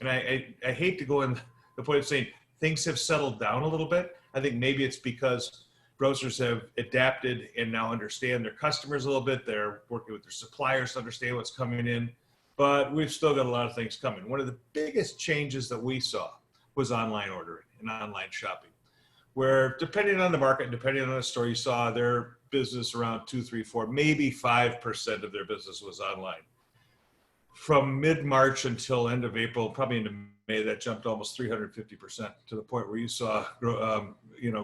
and I hate to go in the point of saying things have settled down a little bit. I think maybe it's because grocers have adapted and now understand their customers a little bit. They're working with their suppliers to understand what's coming in, but we've still got a lot of things coming. One of the biggest changes that we saw was online ordering and online shopping, where depending on the market, depending on the store, you saw their business around 2, 3, 4, maybe 5% of their business was online. From mid-March until end of April, probably into May, that jumped almost 350% to the point where you saw,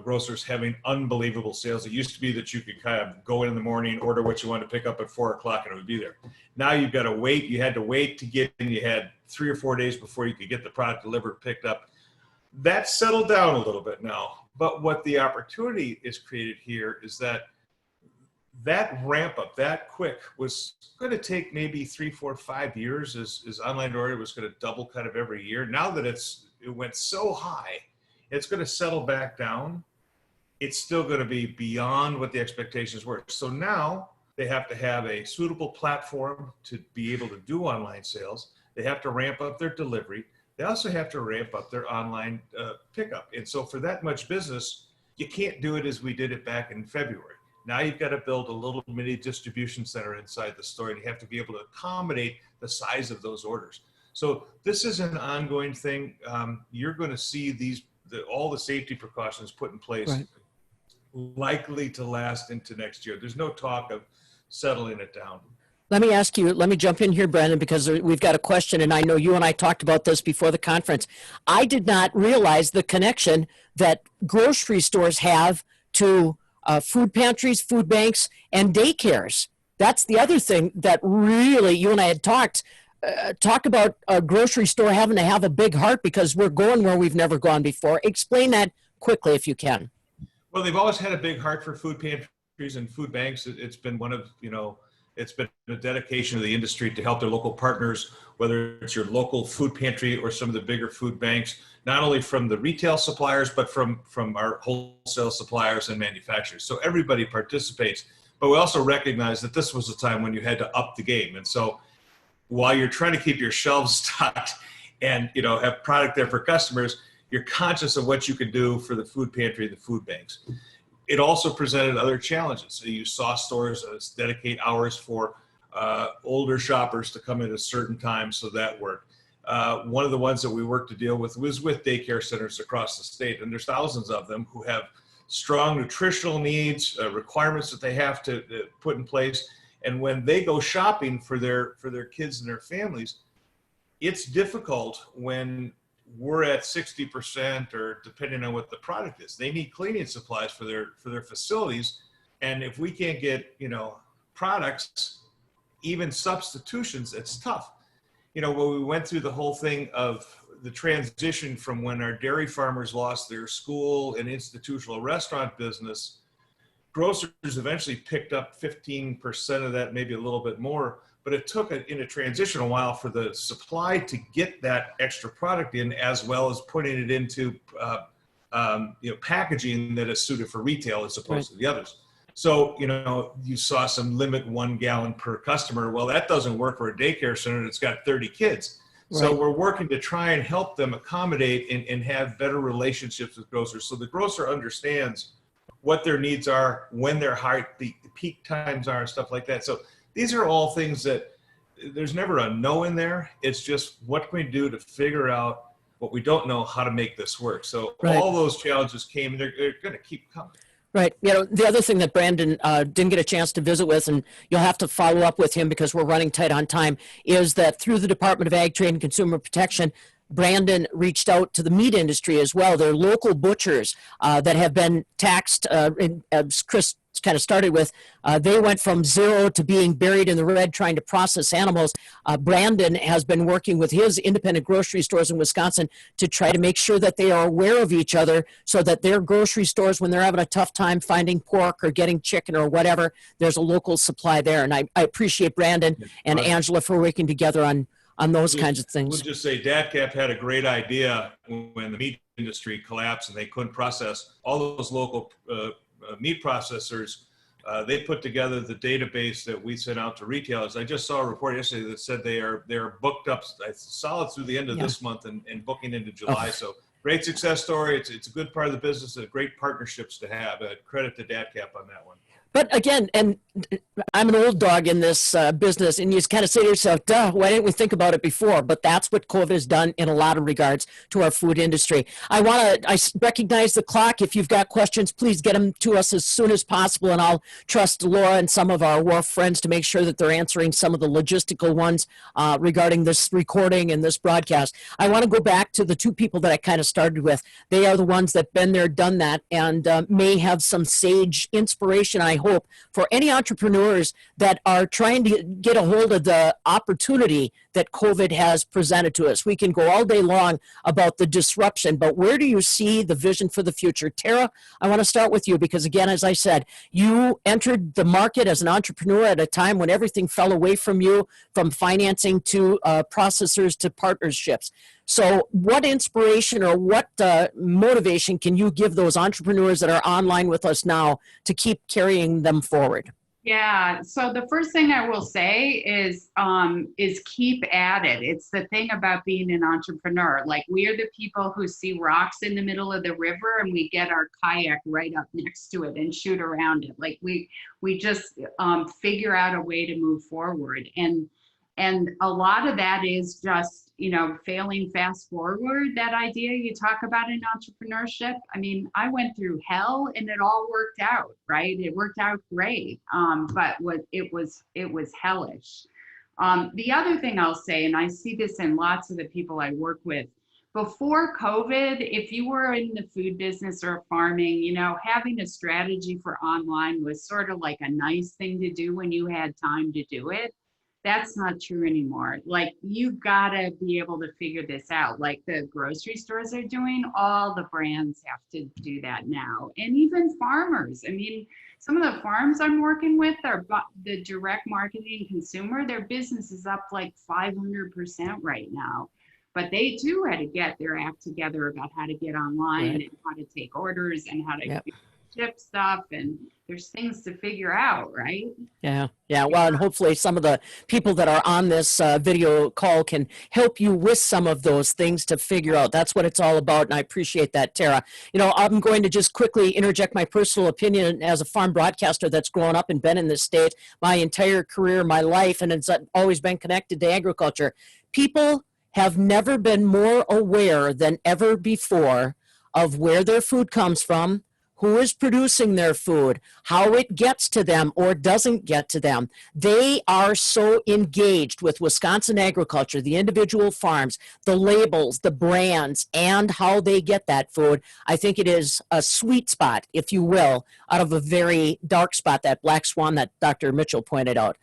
grocers having unbelievable sales. It used to be that you could kind of go in the morning, order what you wanted to pick up at 4 o'clock, and it would be there. Now you've got to wait. You had to wait to get in. You had 3 or 4 days before you could get the product delivered, picked up. That settled down a little bit now. But what the opportunity is created here is that ramp up that quick was going to take maybe 3, 4, 5 years as online ordering was going to double kind of every year. Now that it went so high, it's going to settle back down. It's still going to be beyond what the expectations were. So now they have to have a suitable platform to be able to do online sales. They have to ramp up their delivery. They also have to ramp up their online pickup. And so for that much business, you can't do it as we did it back in February. Now you've got to build a little mini distribution center inside the store, and you have to be able to accommodate the size of those orders. So this is an ongoing thing. You're going to see all the safety precautions put in place, right, likely to last into next year. There's no talk of settling it down. Let me jump in here, Brandon, because we've got a question, and I know you and I talked about this before the conference. I did not realize the connection that grocery stores have to food pantries, food banks, and daycares. That's the other thing that really, you and I had talked about a grocery store having to have a big heart because we're going where we've never gone before. Explain that quickly if you can. Well, they've always had a big heart for food pantries and food banks. It's been one of, it's been a dedication of the industry to help their local partners, whether it's your local food pantry or some of the bigger food banks, not only from the retail suppliers, but from our wholesale suppliers and manufacturers. So everybody participates, but we also recognize that this was a time when you had to up the game. And so while you're trying to keep your shelves stocked and, have product there for customers, you're conscious of what you can do for the food pantry, the food banks. It also presented other challenges. So you saw stores dedicate hours for older shoppers to come in at certain times, so that worked. One of the ones that we worked to deal with was with daycare centers across the state, and there's thousands of them who have strong nutritional needs, requirements that they have to put in place. And when they go shopping for their kids and their families, it's difficult when we're at 60% or depending on what the product is. They need cleaning supplies for their facilities. And if we can't get, products, even substitutions, it's tough. When we went through the whole thing of the transition from when our dairy farmers lost their school and institutional restaurant business grocers eventually picked up 15% of that, maybe a little bit more, but it took in a transition a while for the supply to get that extra product in, as well as putting it into packaging that is suited for retail as opposed to the others. So, you saw some limit 1 gallon per customer. Well, that doesn't work for a daycare center that's got 30 kids. So we're working to try and help them accommodate and have better relationships with grocers. So the grocer understands what their needs are, when their peak times are and stuff like that. So these are all things that there's never a no in there. It's just what can we do to figure out what we don't know, how to make this work. So all those challenges came, and they're going to keep coming. Right. The other thing that Brandon didn't get a chance to visit with, and you'll have to follow up with him because we're running tight on time, is that through the Department of Ag, Trade, and Consumer Protection, Brandon reached out to the meat industry as well. They're local butchers that have been taxed, as Chris kind of started with, they went from zero to being buried in the red trying to process animals. Brandon has been working with his independent grocery stores in Wisconsin to try to make sure that they are aware of each other so that their grocery stores, when they're having a tough time finding pork or getting chicken or whatever, there's a local supply there. And I appreciate Brandon and Angela for working together on those kinds of things. We'll just say DATCAP had a great idea when the meat industry collapsed and they couldn't process. All those local meat processors, they put together the database that we sent out to retailers. I just saw a report yesterday that said they're booked up solid through the end of this month and booking into July. So great success story. It's a good part of the business, great partnerships to have. Credit to DATCAP on that one. But again, and I'm an old dog in this business, and you just kind of say to yourself, duh, why didn't we think about it before? But that's what COVID has done in a lot of regards to our food industry. I recognize the clock. If you've got questions, please get them to us as soon as possible, and I'll trust Laura and some of our WARF friends to make sure that they're answering some of the logistical ones regarding this recording and this broadcast. I want to go back to the two people that I kind of started with. They are the ones that been there, done that, and may have some sage inspiration, I hope, for any entrepreneurs that are trying to get a hold of the opportunity that COVID has presented to us. We can go all day long about the disruption, but where do you see the vision for the future? Tara, I want to start with you because, again, as I said, you entered the market as an entrepreneur at a time when everything fell away from you, from financing to processors to partnerships. So what inspiration or what motivation can you give those entrepreneurs that are online with us now to keep carrying them forward? Yeah. So the first thing I will say is keep at it. It's the thing about being an entrepreneur. Like, we are the people who see rocks in the middle of the river and we get our kayak right up next to it and shoot around it. Like we just figure out a way to move forward. And a lot of that is just, failing fast forward, that idea you talk about in entrepreneurship. I mean, I went through hell and it all worked out, right? It worked out great. But it was hellish. The other thing I'll say, and I see this in lots of the people I work with, before COVID, if you were in the food business or farming, having a strategy for online was sort of like a nice thing to do when you had time to do it. That's not true anymore. Like, you gotta be able to figure this out. Like the grocery stores are doing, all the brands have to do that now. And even farmers. I mean, some of the farms I'm working with are the direct marketing consumer. Their business is up like 500% right now. But they too had to get their act together about how to get online and how to take orders and how to ship stuff, and there's things to figure out, right? Yeah. Well, and hopefully some of the people that are on this video call can help you with some of those things to figure out. That's what it's all about, and I appreciate that, Tara. I'm going to just quickly interject my personal opinion as a farm broadcaster that's grown up and been in this state my entire career, my life, and it's always been connected to agriculture. People have never been more aware than ever before of where their food comes from, who is producing their food, how it gets to them or doesn't get to them. They are so engaged with Wisconsin agriculture, the individual farms, the labels, the brands, and how they get that food. I think it is a sweet spot, if you will, out of a very dark spot, that black swan that Dr. Mitchell pointed out.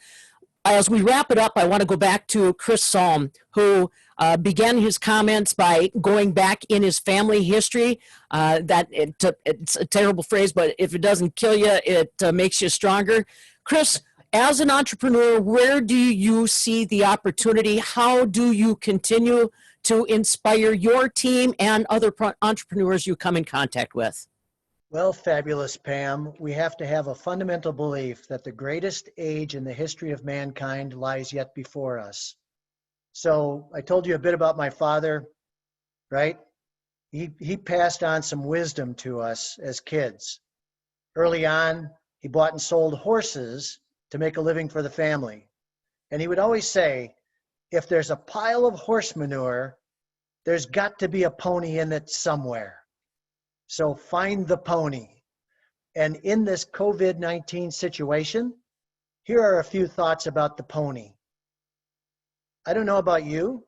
As we wrap it up, I want to go back to Chris Salm, who began his comments by going back in his family history. It's a terrible phrase, but if it doesn't kill you, it makes you stronger. Chris, as an entrepreneur, where do you see the opportunity? How do you continue to inspire your team and other entrepreneurs you come in contact with? Well, fabulous, Pam. We have to have a fundamental belief that the greatest age in the history of mankind lies yet before us. So I told you a bit about my father, right? He passed on some wisdom to us as kids. Early on, he bought and sold horses to make a living for the family. And he would always say, if there's a pile of horse manure, there's got to be a pony in it somewhere. So find the pony. And in this COVID-19 situation, here are a few thoughts about the pony. I don't know about you,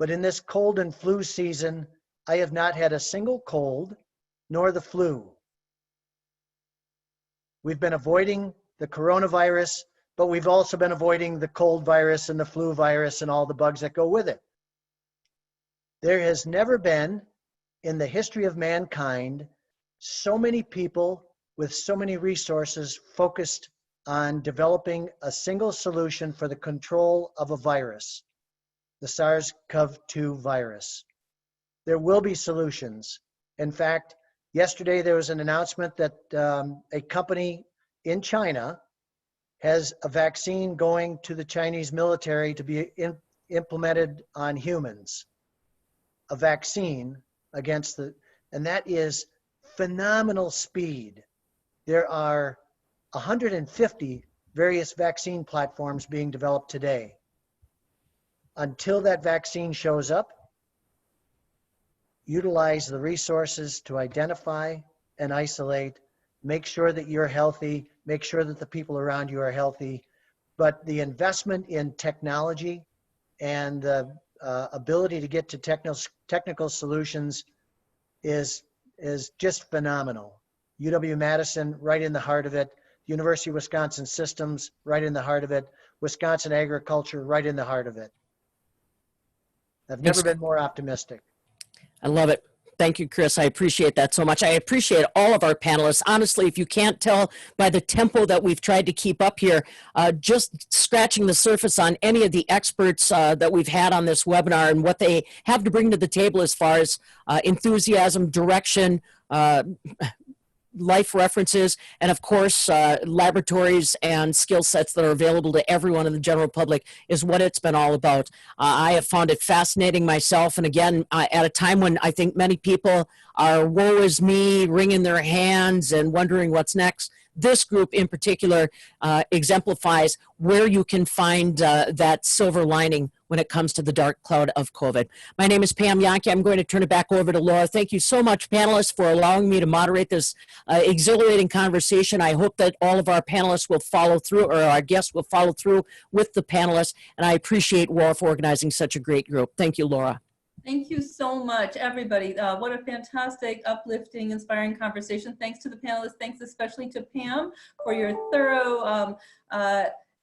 but in this cold and flu season, I have not had a single cold nor the flu. We've been avoiding the coronavirus, but we've also been avoiding the cold virus and the flu virus and all the bugs that go with it. There has never been, in the history of mankind, so many people with so many resources focused on developing a single solution for the control of a virus, the SARS-CoV-2 virus. There will be solutions. In fact, yesterday there was an announcement that a company in China has a vaccine going to the Chinese military to be implemented on humans. A vaccine against and that is phenomenal speed. There are 150 various vaccine platforms being developed today. Until that vaccine shows up, utilize the resources to identify and isolate, make sure that you're healthy, make sure that the people around you are healthy. But the investment in technology and the ability to get to technical solutions is just phenomenal. UW-Madison, right in the heart of it. University of Wisconsin Systems, right in the heart of it. Wisconsin Agriculture, right in the heart of it. I've never been more optimistic. I love it. Thank you, Chris. I appreciate that so much. I appreciate all of our panelists. Honestly, if you can't tell by the tempo that we've tried to keep up here, just scratching the surface on any of the experts that we've had on this webinar and what they have to bring to the table as far as enthusiasm, direction, life references, and of course, laboratories and skill sets that are available to everyone in the general public is what it's been all about. I have found it fascinating myself. And again, at a time when I think many people are woe is me, wringing their hands and wondering what's next, this group in particular exemplifies where you can find that silver lining when it comes to the dark cloud of COVID. My name is Pam Jahnke. I'm going to turn it back over to Laura. Thank you so much, panelists, for allowing me to moderate this exhilarating conversation. I hope that all of our panelists will follow through, or our guests will follow through with the panelists. And I appreciate WARF organizing such a great group. Thank you, Laura. Thank you so much, everybody. What a fantastic, uplifting, inspiring conversation. Thanks to the panelists. Thanks especially to Pam for your thorough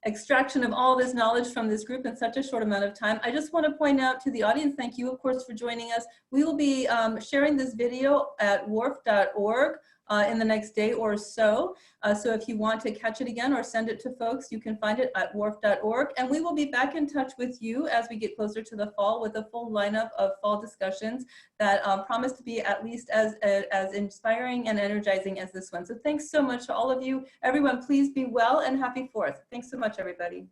extraction of all this knowledge from this group in such a short amount of time. I just want to point out to the audience, thank you, of course, for joining us. We will be sharing this video at warf.org in the next day or so. So if you want to catch it again or send it to folks, you can find it at warf.org. And we will be back in touch with you as we get closer to the fall with a full lineup of fall discussions that promise to be at least as inspiring and energizing as this one. So thanks so much to all of you. Everyone, please be well and happy 4th. Thanks so much, everybody.